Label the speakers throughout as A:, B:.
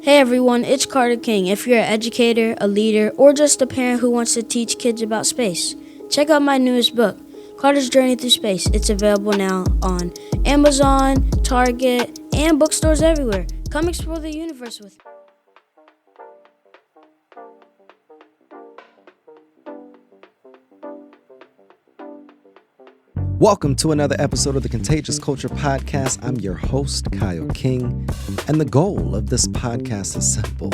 A: Hey everyone, it's Carter King. If you're an educator, a leader, or just a parent who wants to teach kids about space, check out my newest book, Carter's Journey Through Space. It's available now on Amazon, Target, and bookstores everywhere. Come explore the universe with me.
B: Welcome to another episode of the Contagious Culture Podcast. I'm your host, Kyle King, and the goal of this podcast is simple: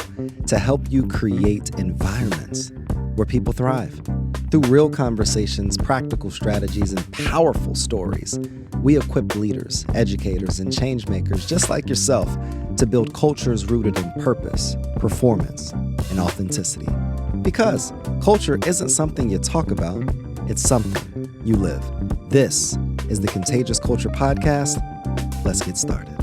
B: to help you create environments where people thrive. Through real conversations, practical strategies, and powerful stories, we equip leaders, educators, and change makers just like yourself to build cultures rooted in purpose, performance, and authenticity. Because culture isn't something you talk about, it's something you live. This is the Contagious Culture Podcast. Let's get started.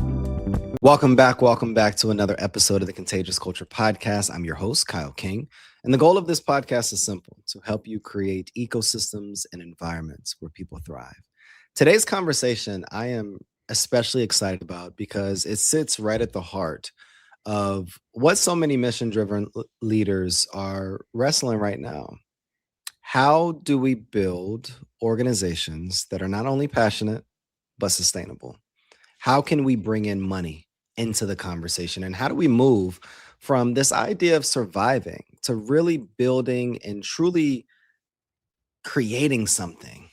B: Welcome back to another episode of the Contagious Culture Podcast. I'm your host, Kyle King, and the goal of this podcast is simple: to help you create ecosystems and environments where people thrive. Today's conversation I am especially excited about because it sits right at the heart of what so many mission-driven leaders are wrestling right now. How do we build organizations that are not only passionate, but sustainable? How can we bring in money into the conversation? And how do we move from this idea of surviving to really building and truly creating something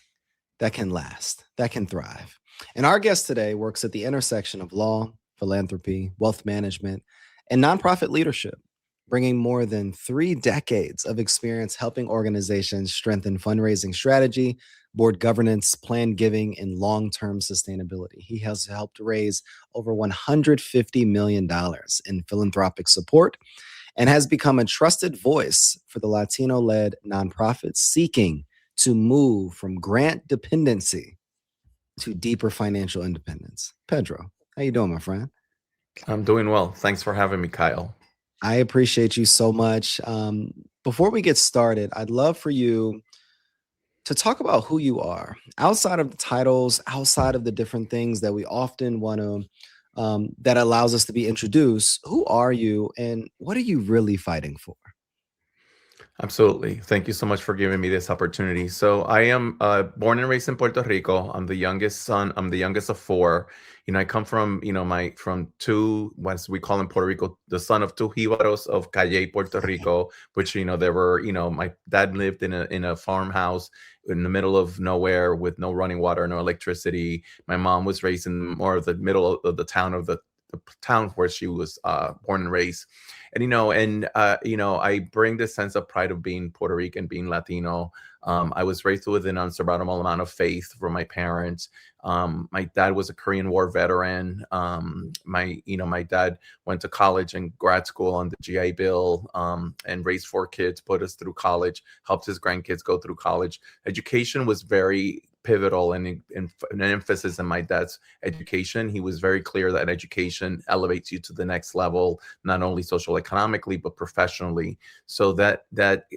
B: that can last, that can thrive? And our guest today works at the intersection of law, philanthropy, wealth management, and nonprofit leadership, bringing more than 3 decades of experience helping organizations strengthen fundraising strategy, board governance, planned giving, and long-term sustainability. He has helped raise over $150 million in philanthropic support and has become a trusted voice for the Latino-led nonprofits seeking to move from grant dependency to deeper financial independence. Pedro, how you doing, my friend?
C: I'm doing well. Thanks for having me, Kyle.
B: I appreciate you so much. Before we get started, I'd love for you to talk about who you are outside of the titles, outside of the different things that we often want to, that allows us to be introduced. Who are you and what are you really fighting for?
C: Absolutely. Thank you so much for giving me this opportunity. So I am born and raised in Puerto Rico. I'm the youngest son. I'm the youngest of four. I come from, from two, what we call in Puerto Rico, the son of two jibaros of Calle, Puerto Rico, which, there were, my dad lived in a farmhouse in the middle of nowhere with no running water, no electricity. My mom was raised in more of the middle of the town the town where she was born and raised. I bring this sense of pride of being Puerto Rican, being Latino. I was raised with an unsurmountable amount of faith from my parents. My dad was a Korean War veteran. My dad went to college and grad school on the GI Bill, and raised four kids, put us through college, helped his grandkids go through college. Education was very pivotal and an emphasis in my dad's education. He was very clear that education elevates you to the next level, not only social economically, but professionally. So that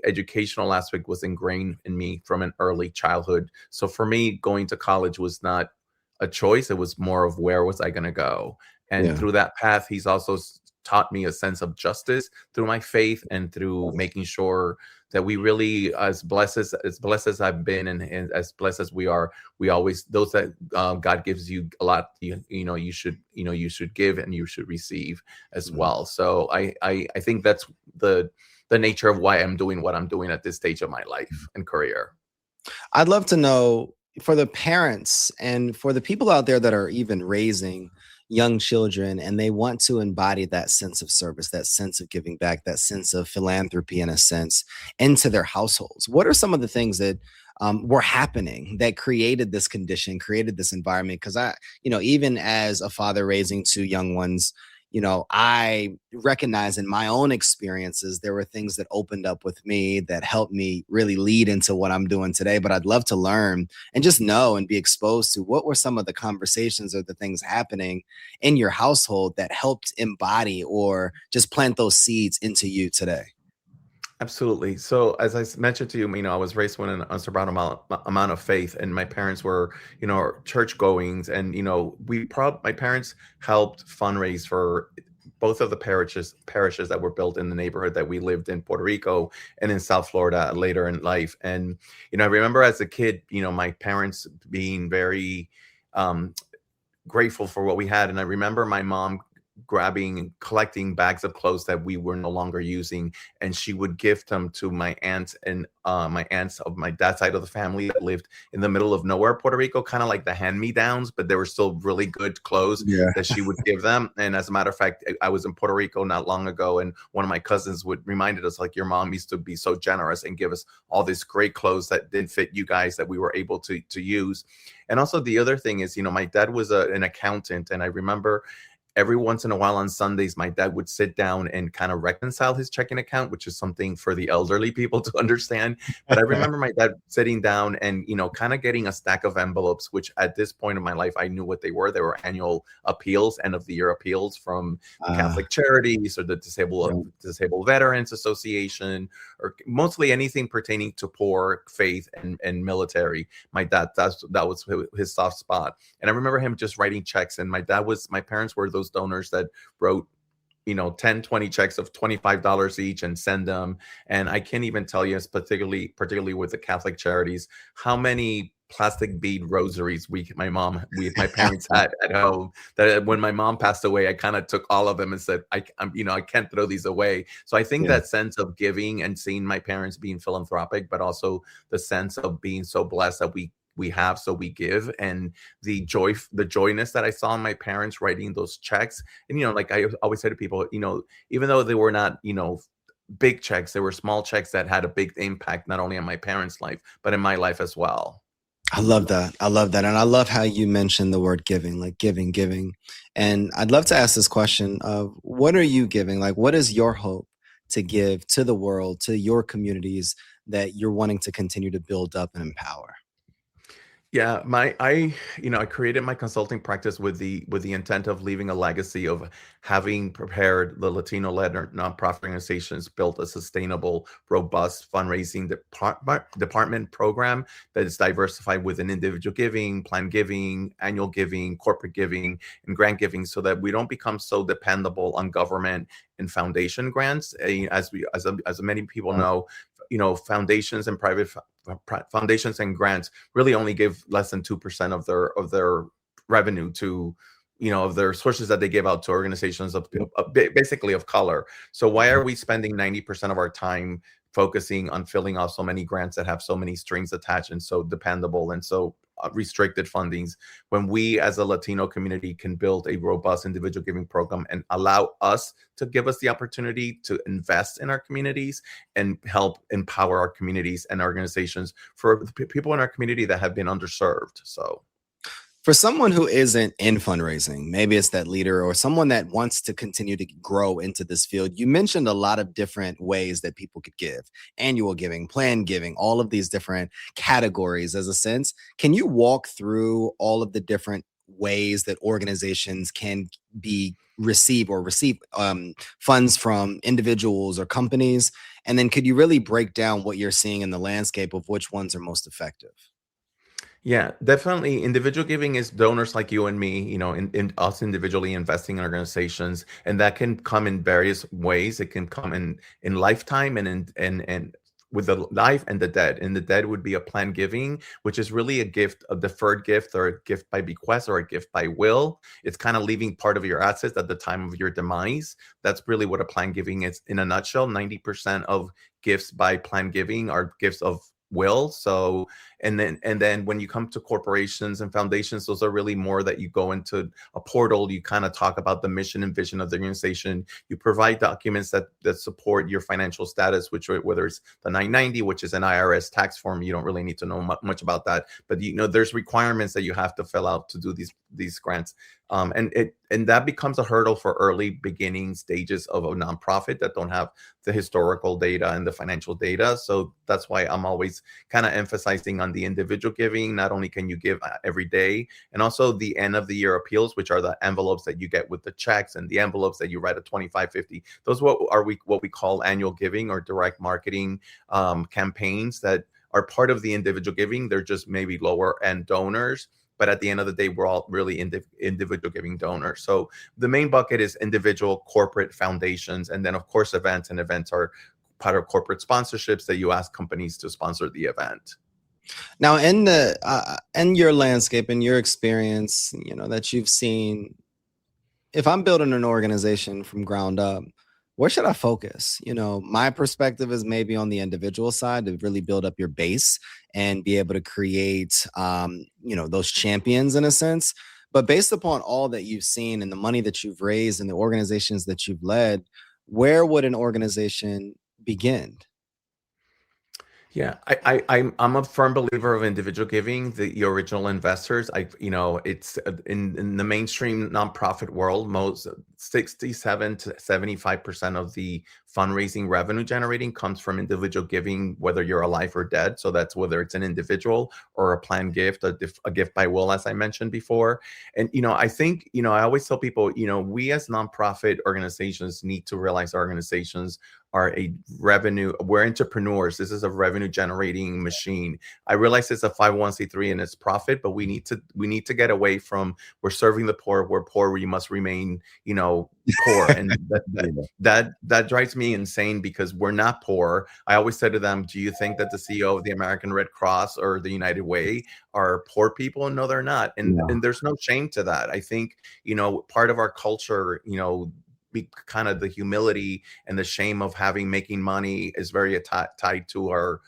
C: educational aspect was ingrained in me from an early childhood. So for me, going to college was not a choice. It was more of where was I going to go? And through that path, he's also taught me a sense of justice through my faith and through making sure that we really, as blessed as I've been and as blessed as we are, we always, those that God gives you a lot, you should give and you should receive as well. So I think that's the nature of why I'm doing what I'm doing at this stage of my life and career.
B: I'd love to know, for the parents and for the people out there that are even raising young children and they want to embody that sense of service, that sense of giving back, that sense of philanthropy in a sense into their households. What are some of the things that were happening that created this condition, created this environment? Because even as a father raising two young ones, I recognize in my own experiences, there were things that opened up with me that helped me really lead into what I'm doing today. But I'd love to learn and just know and be exposed to what were some of the conversations or the things happening in your household that helped embody or just plant those seeds into you today.
C: Absolutely. So as I mentioned to you, I was raised with an unsurmountable amount of faith, and my parents were, church goings, and my parents helped fundraise for both of the parishes that were built in the neighborhood that we lived in Puerto Rico and in South Florida later in life. And I remember as a kid, my parents being very grateful for what we had. And I remember my mom grabbing and collecting bags of clothes that we were no longer using, and she would gift them to my aunts and my aunts of my dad's side of the family that lived in the middle of nowhere, Puerto Rico, kind of like the hand-me-downs, but they were still really good clothes
B: Yeah.
C: that she would give them. And as a matter of fact, I was in Puerto Rico not long ago, and one of my cousins would reminded us, like, your mom used to be so generous and give us all these great clothes that didn't fit you guys that we were able to use. And also the other thing is, my dad was an accountant, and I remember every once in a while on Sundays, my dad would sit down and kind of reconcile his checking account, which is something for the elderly people to understand. But I remember my dad sitting down and, kind of getting a stack of envelopes, which at this point in my life, I knew what they were. They were annual appeals, end of the year appeals from Catholic Charities or the Disabled Veterans Association, or mostly anything pertaining to poor, faith, and military. My dad, that was his soft spot. And I remember him just writing checks. And my parents were those donors that wrote 10, 20 checks of $25 each and send them. And I can't even tell you, particularly with the Catholic Charities, how many plastic bead rosaries my parents had at home, that when my mom passed away, I kind of took all of them and said, I can't throw these away. So I think that sense of giving and seeing my parents being philanthropic, but also the sense of being so blessed that we have, so we give, and the joyness that I saw in my parents writing those checks. And like I always say to people, even though they were not big checks, they were small checks that had a big impact not only on my parents' life but in my life as well.
B: I love that. And I love how you mentioned the word giving, like giving. And I'd love to ask this question of, what are you giving? Like, what is your hope to give to the world, to your communities that you're wanting to continue to build up and empower?
C: Yeah, I created my consulting practice with the intent of leaving a legacy of having prepared the Latino-led or nonprofit organizations built a sustainable, robust fundraising department program that is diversified within individual giving, planned giving, annual giving, corporate giving, and grant giving, so that we don't become so dependable on government and foundation grants. As many people know, foundations and private foundations and grants really only give less than 2% of their revenue to of their sources that they give out to organizations of basically of color. So why are we spending 90% of our time focusing on filling out so many grants that have so many strings attached and so dependable and so restricted fundings, when we as a Latino community can build a robust individual giving program and allow us to give us the opportunity to invest in our communities and help empower our communities and organizations for the people in our community that have been underserved. So
B: for someone who isn't in fundraising, maybe it's that leader or someone that wants to continue to grow into this field, you mentioned a lot of different ways that people could give: annual giving, planned giving, all of these different categories as a sense. Can you walk through all of the different ways that organizations can receive funds from individuals or companies? And then could you really break down what you're seeing in the landscape of which ones are most effective?
C: yeah, definitely. Individual giving is donors like you and me, in us individually investing in organizations, and that can come in various ways. It can come in lifetime and with the life and the dead. And the dead would be a planned giving, which is really a gift, a deferred gift, or a gift by bequest, or a gift by will. It's kind of leaving part of your assets at the time of your demise. That's really what a planned giving is in a nutshell. 90% of gifts by planned giving are gifts of will. So and then when you come to corporations and foundations, those are really more that you go into a portal, you kind of talk about the mission and vision of the organization, you provide documents that support your financial status, which, whether it's the 990, which is an IRS tax form, you don't really need to know much about that, but there's requirements that you have to fill out to do these grants. And that becomes a hurdle for early beginning stages of a nonprofit that don't have the historical data and the financial data. So that's why I'm always kind of emphasizing on the individual giving. Not only can you give every day, and also the end of the year appeals, which are the envelopes that you get with the checks and the envelopes that you write at 2550. Those what we call annual giving or direct marketing campaigns that are part of the individual giving. They're just maybe lower end donors but at the end of the day, we're all really individual giving donors. So the main bucket is individual, corporate, foundations, and then of course events. And events are part of corporate sponsorships that you ask companies to sponsor the event.
B: Now, in your landscape, in your experience, that you've seen, if I'm building an organization from ground up, where should I focus? My perspective is maybe on the individual side to really build up your base and be able to create, those champions in a sense. But based upon all that you've seen and the money that you've raised and the organizations that you've led, where would an organization begin?
C: Yeah, I'm a firm believer of individual giving. The original investors, it's in the mainstream nonprofit world, most 67 to 75% of the fundraising revenue generating comes from individual giving, whether you're alive or dead. So that's whether it's an individual or a planned gift, a gift by will, as I mentioned before. And I think I always tell people, we as nonprofit organizations need to realize our organizations are we're entrepreneurs. This is a revenue generating machine. I realize it's a 501c3 and it's profit, but we need to get away from we're serving the poor, we're poor, we must remain, poor. And that drives me insane because we're not poor. I always say to them, do you think that the CEO of the American Red Cross or the United Way are poor people? No, they're not. And there's no shame to that. I think, part of our culture, kind of the humility and the shame of making money is very tied to our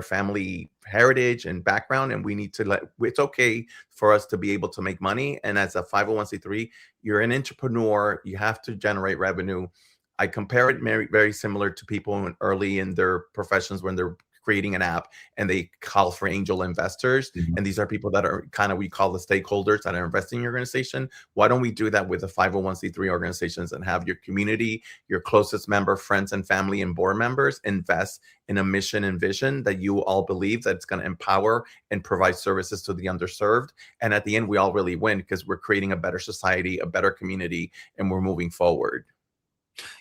C: family heritage and background, and we need to it's okay for us to be able to make money. And as a 501c3, you're an entrepreneur, you have to generate revenue. I compare it very, very similar to people early in their professions when they're creating an app and they call for angel investors.
B: Mhm.
C: And these are people that are we call the stakeholders that are investing in your organization. Why don't we do that with the 501c3 organizations and have your community, your closest member, friends and family and board members invest in a mission and vision that you all believe that it's going to empower and provide services to the underserved. And at the end, we all really win because we're creating a better society, a better community, and we're moving forward.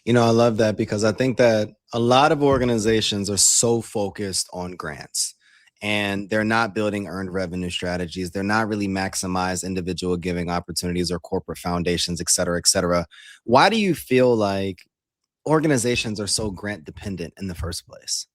B: I love that because I think that a lot of organizations are so focused on grants and they're not building earned revenue strategies. They're not really maximize individual giving opportunities or corporate foundations, et cetera, et cetera. Why do you feel like organizations are so grant dependent in the first place?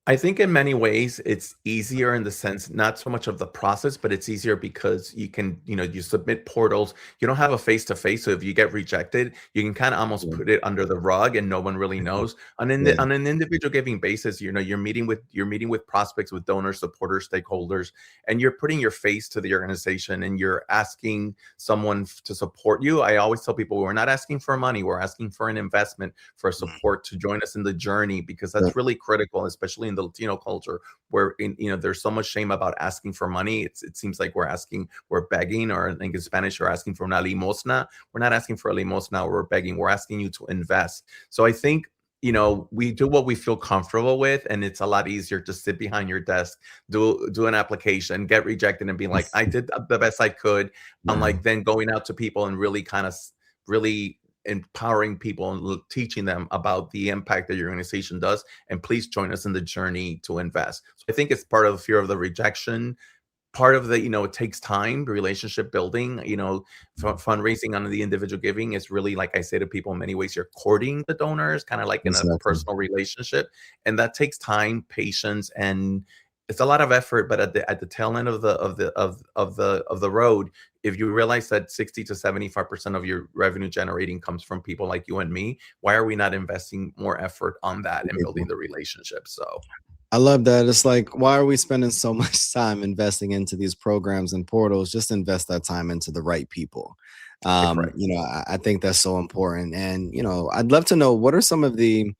C: I think in many ways it's easier in the sense, not so much of the process, but it's easier because you can, you submit portals. You don't have a face to face. So if you get rejected, you can kind of almost
B: Yeah.
C: put it under the rug and no one really knows.
B: Yeah.
C: On an individual giving basis, you're meeting with prospects, with donors, supporters, stakeholders, and you're putting your face to the organization and you're asking someone to support you. I always tell people we're not asking for money, we're asking for an investment, for support to join us in the journey, because
B: Yeah.
C: that's really critical, especially in the Latino culture, where there's so much shame about asking for money. It seems like we're begging, or I think in Spanish, you're asking for una limosna. We're not asking for a limosna, we're begging. We're asking you to invest. So I think we do what we feel comfortable with, and it's a lot easier to sit behind your desk, do an application, get rejected, and be like, I did the best I could. Unlike then going out to people and really really empowering people and teaching them about the impact that your organization does, and please join us in the journey to invest. So I think it's part of the fear of the rejection, part of the it takes time, relationship building. Fundraising on the individual giving is really, like I say to people, in many ways you're courting the donors, kind of like in a
B: Exactly.
C: personal relationship, and that takes time, patience, and it's a lot of effort. But at the tail end of the road, if you realize that 60 to 75% of your revenue generating comes from people like you and me, why are we not investing more effort on that and building the relationship? So
B: I love that. It's like, why are we spending so much time investing into these programs and portals? Just invest that time into the right people.
C: correct.
B: I think that's so important. And, I'd love to know what are some of the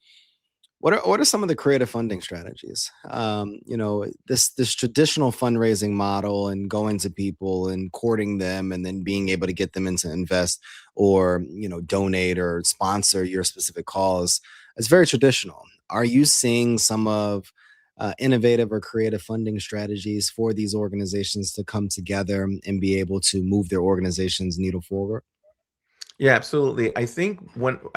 B: creative funding strategies? This traditional fundraising model and going to people and courting them and then being able to get them into invest or donate or sponsor your specific cause. It's very traditional. Are you seeing some of innovative or creative funding strategies for these organizations to come together and be able to move their organization's needle forward?
C: Yeah, absolutely. I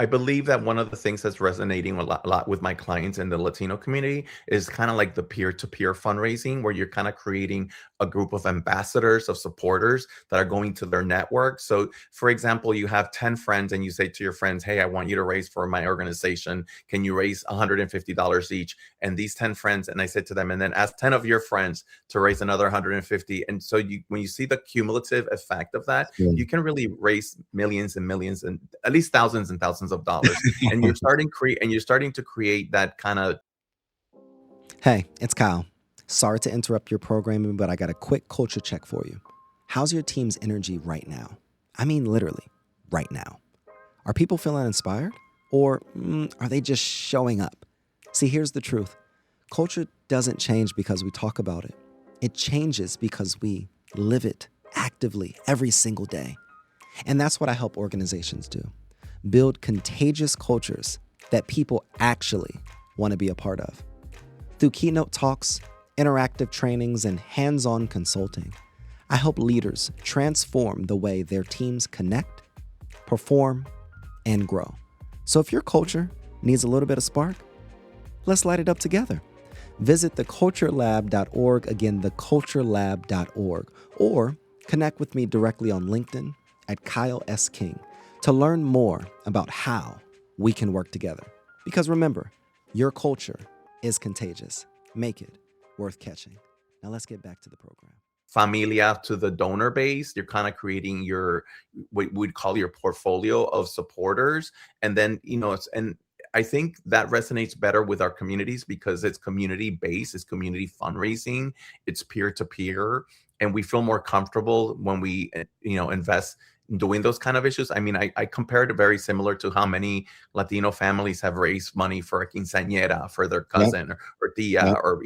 C: believe that one of the things that's resonating a lot with my clients in the Latino community is kind of like the peer-to-peer fundraising, where you're kind of creating a group of ambassadors, of supporters that are going to their network. So, for example, you have 10 friends and you say to your friends, "Hey, I want you to raise for my organization. Can you raise $150 each?" And these 10 friends, and I said to them, and then ask 10 of your friends to raise another 150. And so when you see the cumulative effect of that, you can really raise millions and millions and at least thousands and thousands of dollars. And you're starting to create that kind of.
B: Hey, it's Kyle. Sorry to interrupt your programming, but I got a quick culture check for you. How's your team's energy right now? I mean, literally, right now. Are people feeling inspired? Or are they just showing up? See, here's the truth. Culture doesn't change because we talk about it. It changes because we live it actively every single day. And that's what I help organizations do. Build contagious cultures that people actually want to be a part of. Through keynote talks, interactive trainings, and hands-on consulting, I help leaders transform the way their teams connect, perform, and grow. So if your culture needs a little bit of spark, let's light it up together. Visit theculturelab.org, again, theculturelab.org, or connect with me directly on LinkedIn at Kyle S. King to learn more about how we can work together. Because remember, your culture is contagious. Make it worth catching. Now let's get back to the program.
C: Familia to the donor base, you're kind of creating your what we'd call your portfolio of supporters. And then, and I think that resonates better with our communities because it's community based, it's community fundraising, it's peer to peer, and we feel more comfortable when we invest in doing those kind of issues. I mean, I compared it very similar to how many Latino families have raised money for a quinceañera for their cousin, or tia, or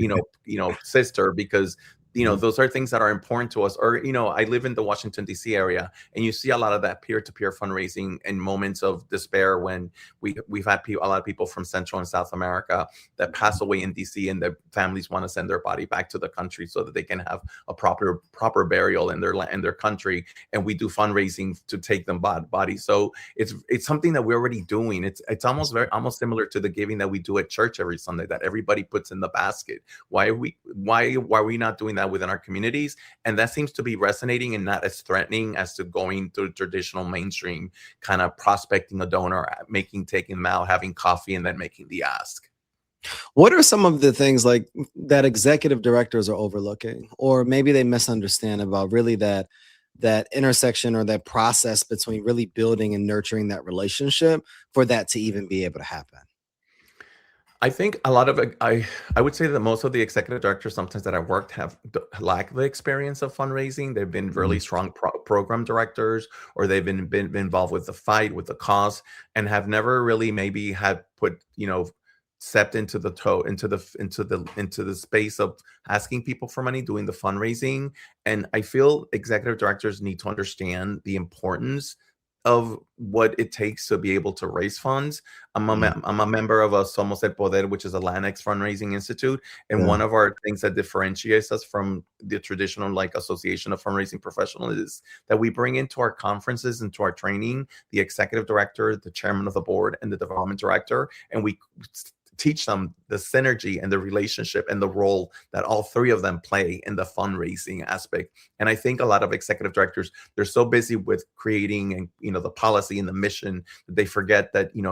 C: sister, because those are things that are important to us. Or, I live in the Washington, D.C. area, and you see a lot of that peer-to-peer fundraising in moments of despair when we've had a lot of people from Central and South America that pass away in D.C. and their families want to send their body back to the country so that they can have a proper burial in their country. And we do fundraising to take them bodies. So it's something that we're already doing. It's almost similar to the giving that we do at church every Sunday that everybody puts in the basket. Why are we not doing that within our communities? And that seems to be resonating and not as threatening as to going to traditional mainstream kind of prospecting a donor, taking them out, having coffee, and then making the ask.
B: What are some of the things like that executive directors are overlooking, or maybe they misunderstand about really that intersection or that process between really building and nurturing that relationship for that to even be able to happen?
C: I think a lot of it, I would say that most of the executive directors sometimes that I've worked have lack the experience of fundraising. They've been really strong program directors, or they've been involved with the fight, with the cause, and have never really maybe had put stepped into the space of asking people for money, doing the fundraising. And I feel executive directors need to understand the importance of what it takes to be able to raise funds. I'm a member of a Somos el Poder, which is a Latinx fundraising institute. And one of our things that differentiates us from the traditional association of fundraising professionals is that we bring into our conferences and to our training the executive director, the chairman of the board, and the development director. And we teach them the synergy and the relationship and the role that all three of them play in the fundraising aspect. And I think a lot of executive directors, they're so busy with creating and the policy and the mission that they forget that you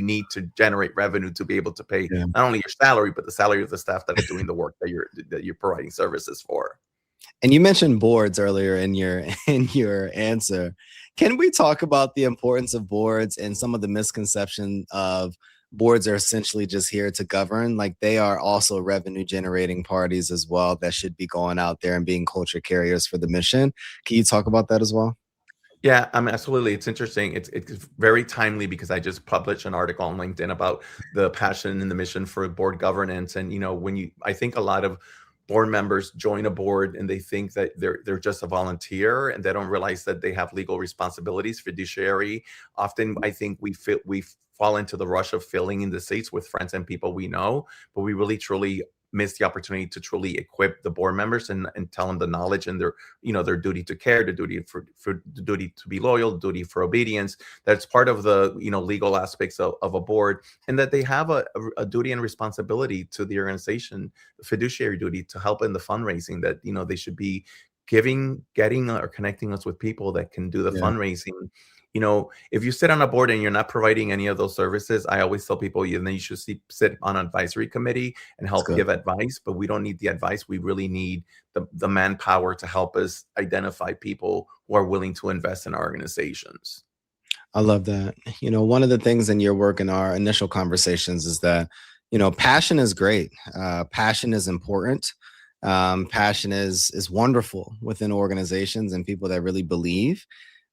C: need to generate revenue to be able to pay not only your salary but the salary of the staff that are doing the work that you're providing services for.
B: And you mentioned boards earlier in your answer. Can we talk about the importance of boards and some of the misconception of boards are essentially just here to govern? Like, they are also revenue generating parties as well that should be going out there and being culture carriers for the mission. Can you talk about that as well?
C: Yeah, I mean, absolutely. It's interesting. It's very timely because I just published an article on LinkedIn about the passion and the mission for board governance. And I think a lot of board members join a board and they think that they're just a volunteer, and they don't realize that they have legal responsibilities, fiduciary. Often, I think we fall into the rush of filling in the seats with friends and people we know, but we really truly miss the opportunity to truly equip the board members and tell them the knowledge and their, their duty to care, the duty for the duty to be loyal, the duty for obedience. That's part of the, legal aspects of a board, and that they have a duty and responsibility to the organization, fiduciary duty to help in the fundraising, that, they should be getting or connecting us with people that can do the
B: Yeah.
C: fundraising. If you sit on a board and you're not providing any of those services, I always tell people, you should sit on an advisory committee and help give advice, but we don't need the advice. We really need the manpower to help us identify people who are willing to invest in our organizations.
B: I love that. One of the things in your work in our initial conversations is that, passion is great. Passion is important. Passion is wonderful within organizations and people that really believe.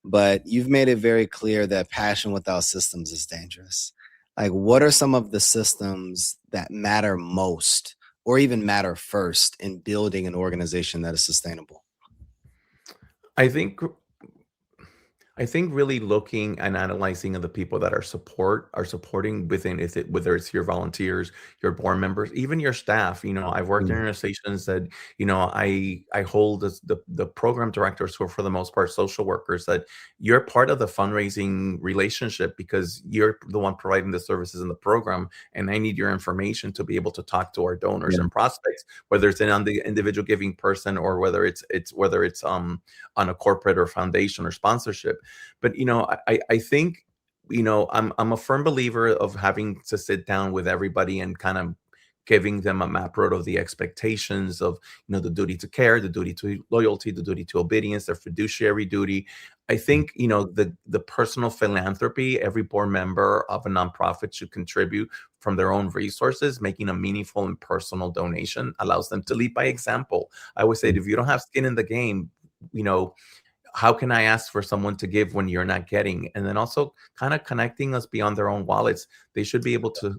B: But you've made it very clear that passion without systems is dangerous. Like, what are some of the systems that matter most or even matter first in building an organization that is sustainable?
C: I think really looking and analyzing the people that are supporting within, whether it's your volunteers, your board members, even your staff. I've worked in organizations that, I hold as the program directors, who are for the most part social workers, that you're part of the fundraising relationship because you're the one providing the services in the program, and I need your information to be able to talk to our donors and prospects, whether it's on the individual giving person or whether it's on a corporate or foundation or sponsorship. But I think I'm a firm believer of having to sit down with everybody and kind of giving them a map road of the expectations of the duty to care, the duty to loyalty, the duty to obedience, their fiduciary duty. I think the personal philanthropy, every board member of a nonprofit should contribute from their own resources. Making a meaningful and personal donation allows them to lead by example. I always say, if you don't have skin in the game, how can I ask for someone to give when you're not getting? And then also kind of connecting us beyond their own wallets. They should be able to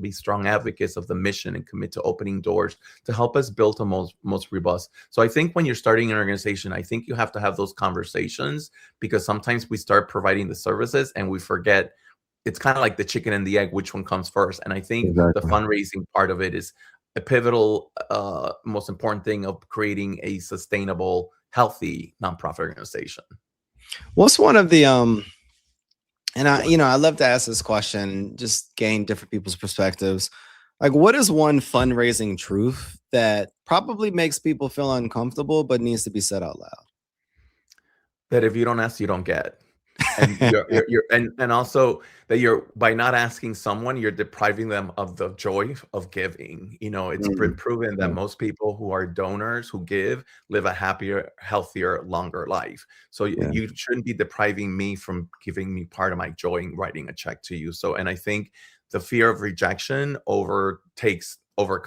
C: be strong advocates of the mission and commit to opening doors to help us build a most robust. So I think when you're starting an organization, I think you have to have those conversations, because sometimes we start providing the services and we forget. It's kind of like the chicken and the egg, which one comes first. And I think the fundraising part of it is a pivotal, most important thing of creating a sustainable, healthy nonprofit organization.
B: What's one of the and I love to ask this question, just gain different people's perspectives. Like, what is one fundraising truth that probably makes people feel uncomfortable but needs to be said out loud?
C: That if you don't ask, you don't get. And and also that by not asking someone, you're depriving them of the joy of giving. It's been proven that most people who are donors who give live a happier, healthier, longer life. So you shouldn't be depriving me from giving me part of my joy in writing a check to you. So, and I think the fear of rejection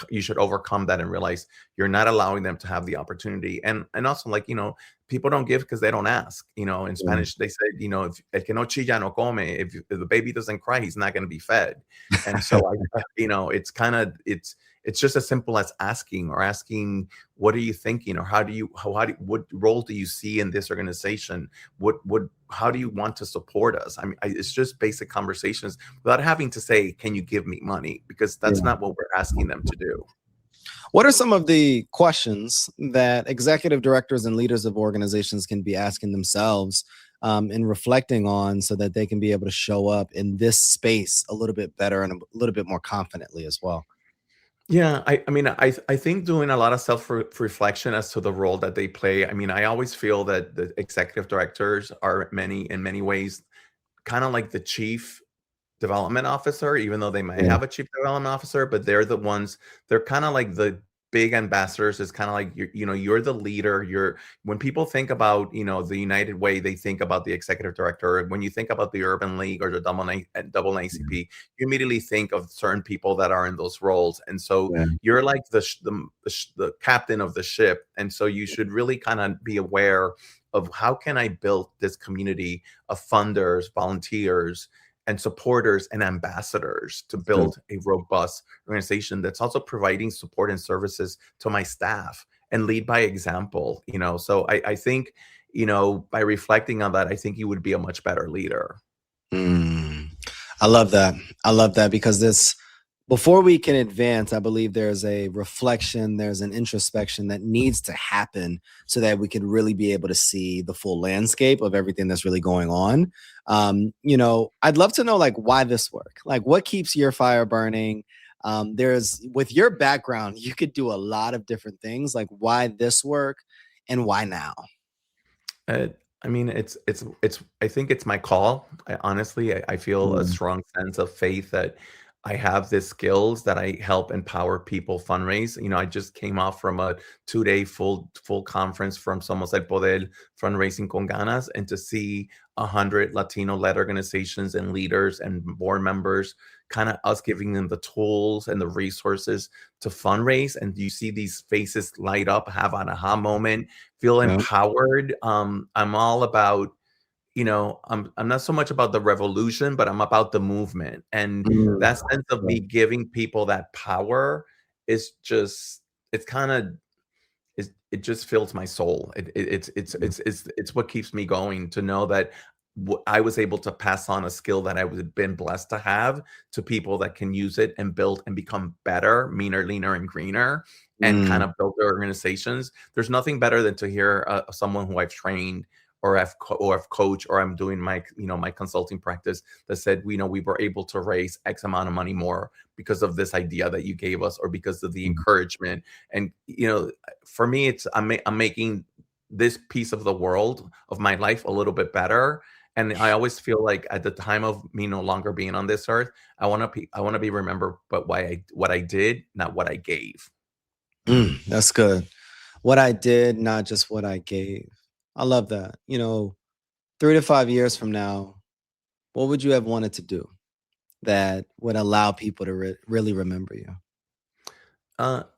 C: you should overcome that and realize you're not allowing them to have the opportunity. And also, like, people don't give because they don't ask. In Spanish, they say, if el que no chilla no come, if the baby doesn't cry, he's not going to be fed. And so, it's just as simple as asking, what are you thinking? Or what role do you see in this organization? How do you want to support us? I mean, it's just basic conversations without having to say, can you give me money? Because that's not what we're asking them to do.
B: What are some of the questions that executive directors and leaders of organizations can be asking themselves and reflecting on, so that they can be able to show up in this space a little bit better and a little bit more confidently as well?
C: Yeah, I think doing a lot of self-reflection as to the role that they play. I mean, I always feel that the executive directors are in many ways kind of like the chief development officer, even though they might have a chief development officer, but they're kind of like the big ambassadors. Is kind of like you're the leader. When people think about the United Way, they think about the executive director. When you think about the Urban League or the double ACP, you immediately think of certain people that are in those roles. And so you're like the captain of the ship. And so you should really kind of be aware of, how can I build this community of funders, volunteers, and supporters and ambassadors to build a robust organization that's also providing support and services to my staff and lead by example. So I think, by reflecting on that, I think you would be a much better leader.
B: I love that. Because Before we can advance, I believe there's a reflection, there's an introspection that needs to happen so that we can really be able to see the full landscape of everything that's really going on. I'd love to know like why this work, like what keeps your fire burning. There's with your background, you could do a lot of different things. Like why this work and why now?
C: Uh, I mean, it's. I think it's my call. I feel a
B: Mm,
C: strong sense of faith that I have the skills that I help empower people fundraise. I just came off from a 2 day full conference from Somos el Poder fundraising con ganas, and to see 100 Latino-led organizations and leaders and board members, kind of us giving them the tools and the resources to fundraise, and you see these faces light up, have an aha moment, feel
B: yeah.
C: empowered. I'm all about, I'm not so much about the revolution, but I'm about the movement. And
B: Mm,
C: that sense of me giving people that power is just, it's kind of, it just fills my soul. It's what keeps me going, to know that I was able to pass on a skill that I was been blessed to have to people that can use it and build and become better, meaner, leaner, and greener, and kind
B: mm,
C: of build their organizations. There's nothing better than to hear someone who I've trained or I've coached, or I'm doing my consulting practice, that said, we were able to raise X amount of money more because of this idea that you gave us, or because of the
B: mm,
C: encouragement. And for me, I'm making this piece of the world of my life a little bit better. And I always feel like at the time of me no longer being on this earth, I want to be remembered, but what I did, not what I gave.
B: that's good. What I did, not just what I gave. I love that. 3 to 5 years from now, what would you have wanted to do that would allow people to really remember you?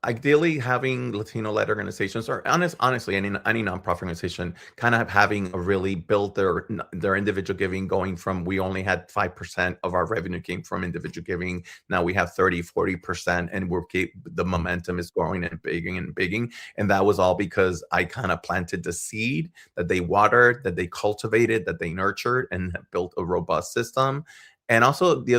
C: Ideally, having Latino-led organizations, or honestly, any nonprofit organization, kind of having a really build their individual giving, going from, we only had 5% of our revenue came from individual giving. Now we have 30-40%, and the momentum is growing and bigging and bigging. And that was all because I kind of planted the seed that they watered, that they cultivated, that they nurtured, and have built a robust system. And also the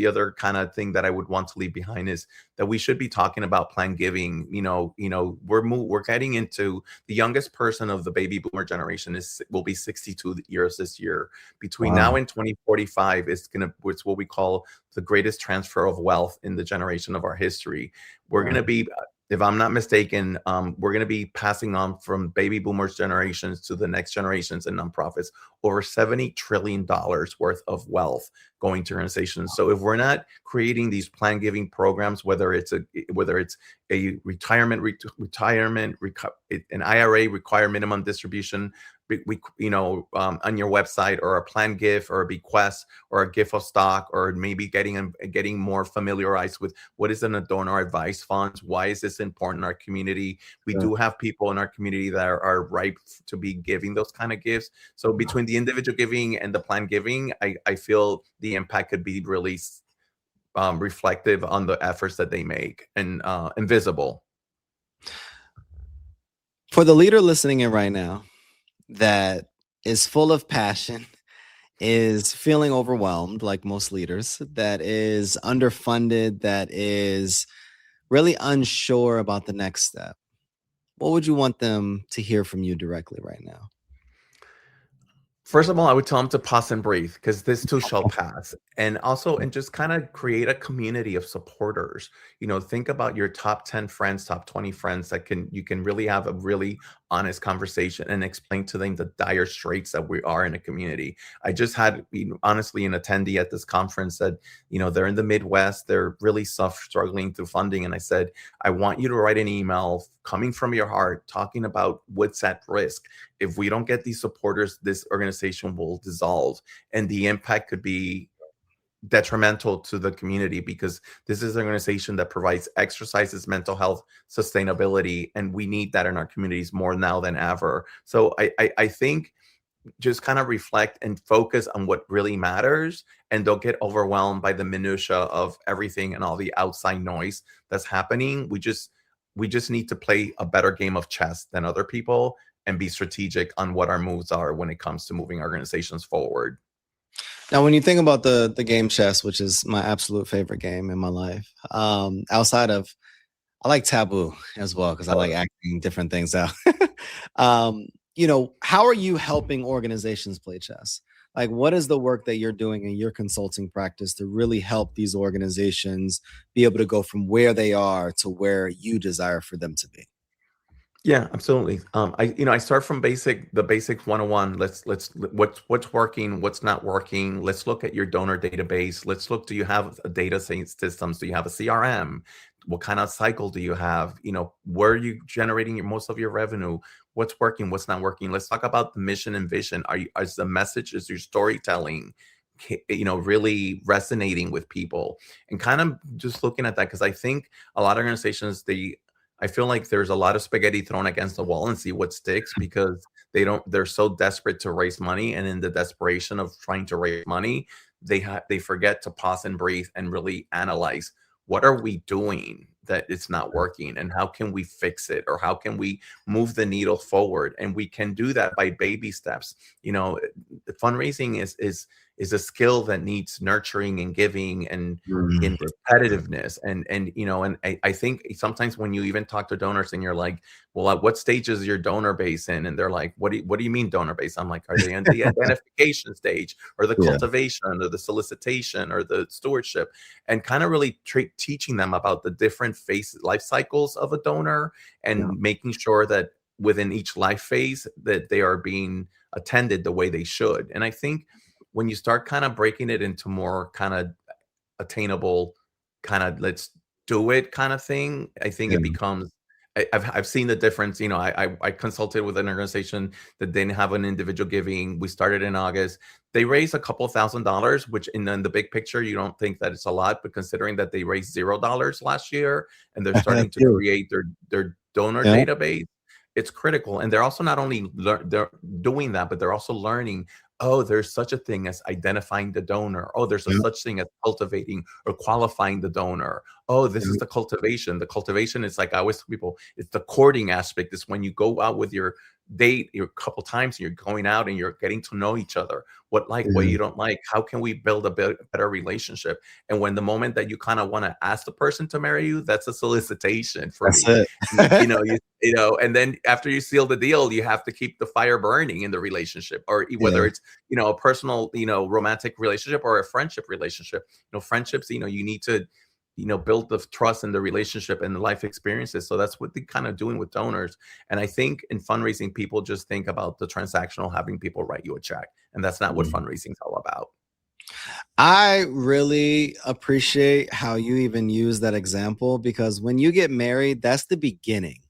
C: other kind of thing that I would want to leave behind is that we should be talking about planned giving. We're getting into, the youngest person of the baby boomer generation will be 62 years this year. Between now
B: Wow.
C: and 2045, it's what we call the greatest transfer of wealth in the generation of our history. We're going to
B: Wow.
C: be, if I'm not mistaken, we're going to be passing on from baby boomers generations to the next generations and nonprofits over $70 trillion worth of wealth going to organizations. So if we're not creating these plan giving programs, whether it's a an IRA required minimum distribution, on your website, or a plan gift, or a bequest, or a gift of stock, or maybe getting more familiarized with what is an donor advised funds. Why is this important in our community? We
B: Yeah.
C: do have people in our community that are ripe to be giving those kind of gifts. So between the individual giving and the plan giving, I feel the impact could be really reflective on the efforts that they make, and visible.
B: For the leader listening in right now that is full of passion, is feeling overwhelmed like most leaders, that is underfunded, that is really unsure about the next step, what would you want them to hear from you directly right now?
C: First of all, I would tell them to pause and breathe, because this too shall pass. And just kind of create a community of supporters. Think about your top 10 friends, top 20 friends that you can really have a really honest conversation and explain to them the dire straits that we are in a community. I just had, honestly, an attendee at this conference said, they're in the Midwest, they're really struggling through funding. And I said, I want you to write an email coming from your heart, talking about what's at risk. If we don't get these supporters, this organization will dissolve, and the impact could be detrimental to the community, because this is an organization that provides exercises, mental health, sustainability, and we need that in our communities more now than ever. So I think just kind of reflect and focus on what really matters, and don't get overwhelmed by the minutia of everything and all the outside noise that's happening. We just need to play a better game of chess than other people, and be strategic on what our moves are when it comes to moving organizations forward.
B: Now, when you think about the game chess, which is my absolute favorite game in my life, outside of I like Taboo as well because I like
C: Oh,
B: acting different things out. um, how are you helping organizations play chess? Like, what is the work that you're doing in your consulting practice to really help these organizations be able to go from where they are to where you desire for them to be?
C: yeah, absolutely. I start from the basic 101. What's working, what's not working. Let's look at your donor database. Let's look, do you have a systems? Do you have a CRM? What kind of cycle do you have? Where are you generating most of your revenue? What's working, what's not working? Let's talk about the mission and vision. Is the message, is your storytelling, really resonating with people? And kind of just looking at that, because I think a lot of organizations, I feel like there's a lot of spaghetti thrown against the wall and see what sticks, because they're so desperate to raise money, and in the desperation of trying to raise money, they forget to pause and breathe and really analyze, what are we doing that it's not working, and how can we fix it, or how can we move the needle forward? And we can do that by baby steps. The fundraising is a skill that needs nurturing and giving, and in repetitiveness, and I think sometimes when you even talk to donors and you're like, well, at what stage is your donor base in? And they're like, what do you mean donor base? I'm like, are they in the identification stage, or the
B: Yeah.
C: cultivation, or the solicitation, or the stewardship? And kind of really teaching them about the different life cycles of a donor,
B: Yeah.
C: and making sure that within each life phase that they are being attended the way they should. And I think when you start kind of breaking it into more kind of attainable, kind of let's do it kind of thing, I think
B: Yeah.
C: it becomes, I've seen the difference. I consulted with an organization that didn't have an individual giving. We started in August. They raised a couple $1,000, which in the big picture you don't think that it's a lot, but considering that they raised $0 last year, and they're
B: That's
C: starting to
B: huge.
C: create their donor
B: Yeah.
C: database, it's critical. And they're also not only they're doing that, but they're also learning, oh, there's such a thing as identifying the donor. Oh, there's a
B: Yeah.
C: such thing as cultivating or qualifying the donor. Oh, this
B: Yeah.
C: is the cultivation. The cultivation is, like I always tell people, it's the courting aspect. It's when you go out with your date your couple times, and you're going out and you're getting to know each other, what
B: Yeah.
C: you don't like, how can we build a better relationship? And when the moment that you kind of want to ask the person to marry you, that's a solicitation for
B: That's
C: me.
B: it.
C: And then after you seal the deal, you have to keep the fire burning in the relationship, or whether
B: Yeah.
C: it's a personal, romantic relationship, or a friendship relationship. Friendships, you need to build the trust and the relationship and the life experiences. So that's what they're kind of doing with donors. And I think in fundraising, people just think about the transactional, having people write you a check, and that's not what fundraising is all about.
B: I really appreciate how you even use that example, because when you get married, that's the beginning.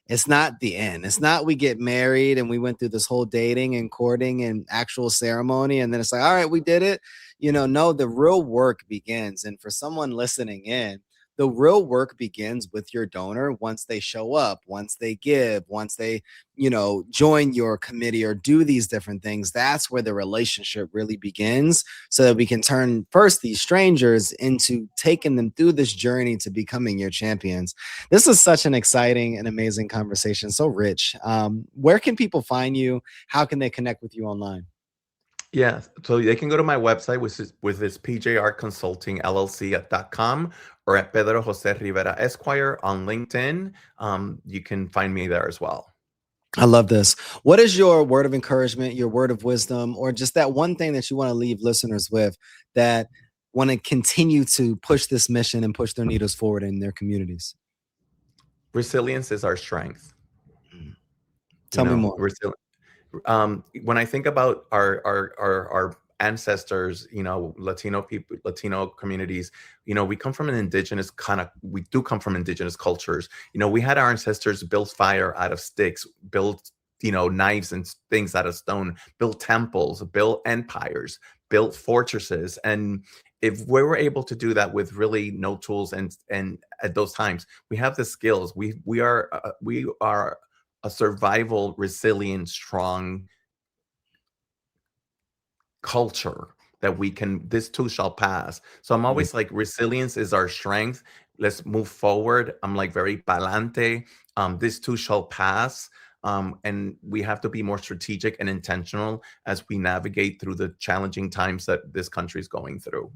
B: It's not the end. It's not we get married and we went through this whole dating and courting and actual ceremony. And then it's like, all right, we did it. No, the real work begins. And for someone listening in, the real work begins with your donor once they show up, once they give, once they, join your committee or do these different things. That's where the relationship really begins, so that we can turn first these strangers into taking them through this journey to becoming your champions. This is such an exciting and amazing conversation, so rich. Where can people find you? How can they connect with you online?
C: Yeah, so they can go to my website, which is pjrconsultingllc.com, or at Pedro Jose Rivera Esquire on LinkedIn. You can find me there as well.
B: I love this. What is your word of encouragement, your word of wisdom, or just that one thing that you want to leave listeners with that want to continue to push this mission and push their needles forward in their communities?
C: Resilience is our strength.
B: Mm. Tell me more.
C: Resilience. When I think about our ancestors, Latino people, Latino communities, we do come from indigenous cultures. We had our ancestors build fire out of sticks, build knives and things out of stone, build temples, build empires, built fortresses. And if we were able to do that with really no tools, and at those times we have the skills, we are a survival, resilient, strong culture, that we can, this too shall pass. So I'm
B: Yeah.
C: always like, resilience is our strength. Let's move forward. I'm like very palante. This too shall pass. And we have to be more strategic and intentional as we navigate through the challenging times that this country is going through.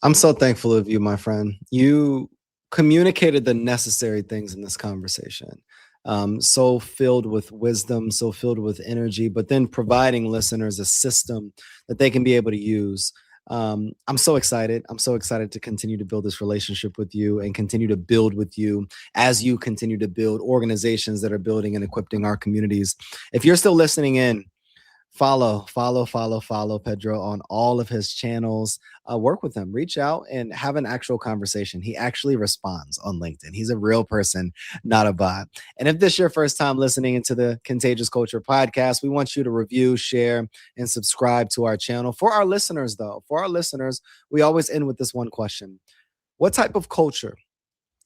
B: I'm so thankful of you, my friend. You communicated the necessary things in this conversation. So filled with wisdom, so filled with energy, but then providing listeners a system that they can be able to use. I'm so excited. I'm so excited to continue to build this relationship with you and continue to build with you as you continue to build organizations that are building and equipping our communities. If you're still listening in, follow Pedro on all of his channels. Work with him, reach out and have an actual conversation. He actually responds on LinkedIn. He's a real person, not a bot. And if this is your first time listening into the Contagious Culture podcast, we want you to review, share, and subscribe to our channel. For our listeners, we always end with this one question. What type of culture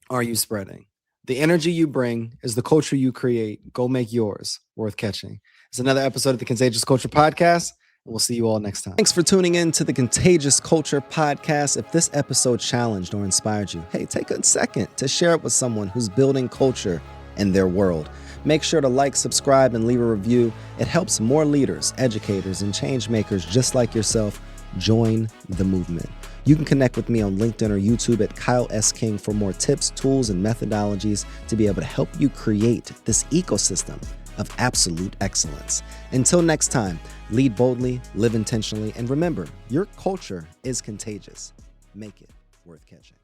B: are you spreading? The energy you bring is the culture you create. Go make yours worth catching. It's another episode of the Contagious Culture Podcast, and we'll see you all next time. Thanks for tuning in to the Contagious Culture Podcast. If this episode challenged or inspired you, hey, take a second to share it with someone who's building culture in their world. Make sure to like, subscribe, and leave a review. It helps more leaders, educators, and change makers just like yourself join the movement. You can connect with me on LinkedIn or YouTube at Kyle S. King for more tips, tools, and methodologies to be able to help you create this ecosystem of absolute excellence. Until next time, lead boldly, live intentionally, and remember, your culture is contagious. Make it worth catching.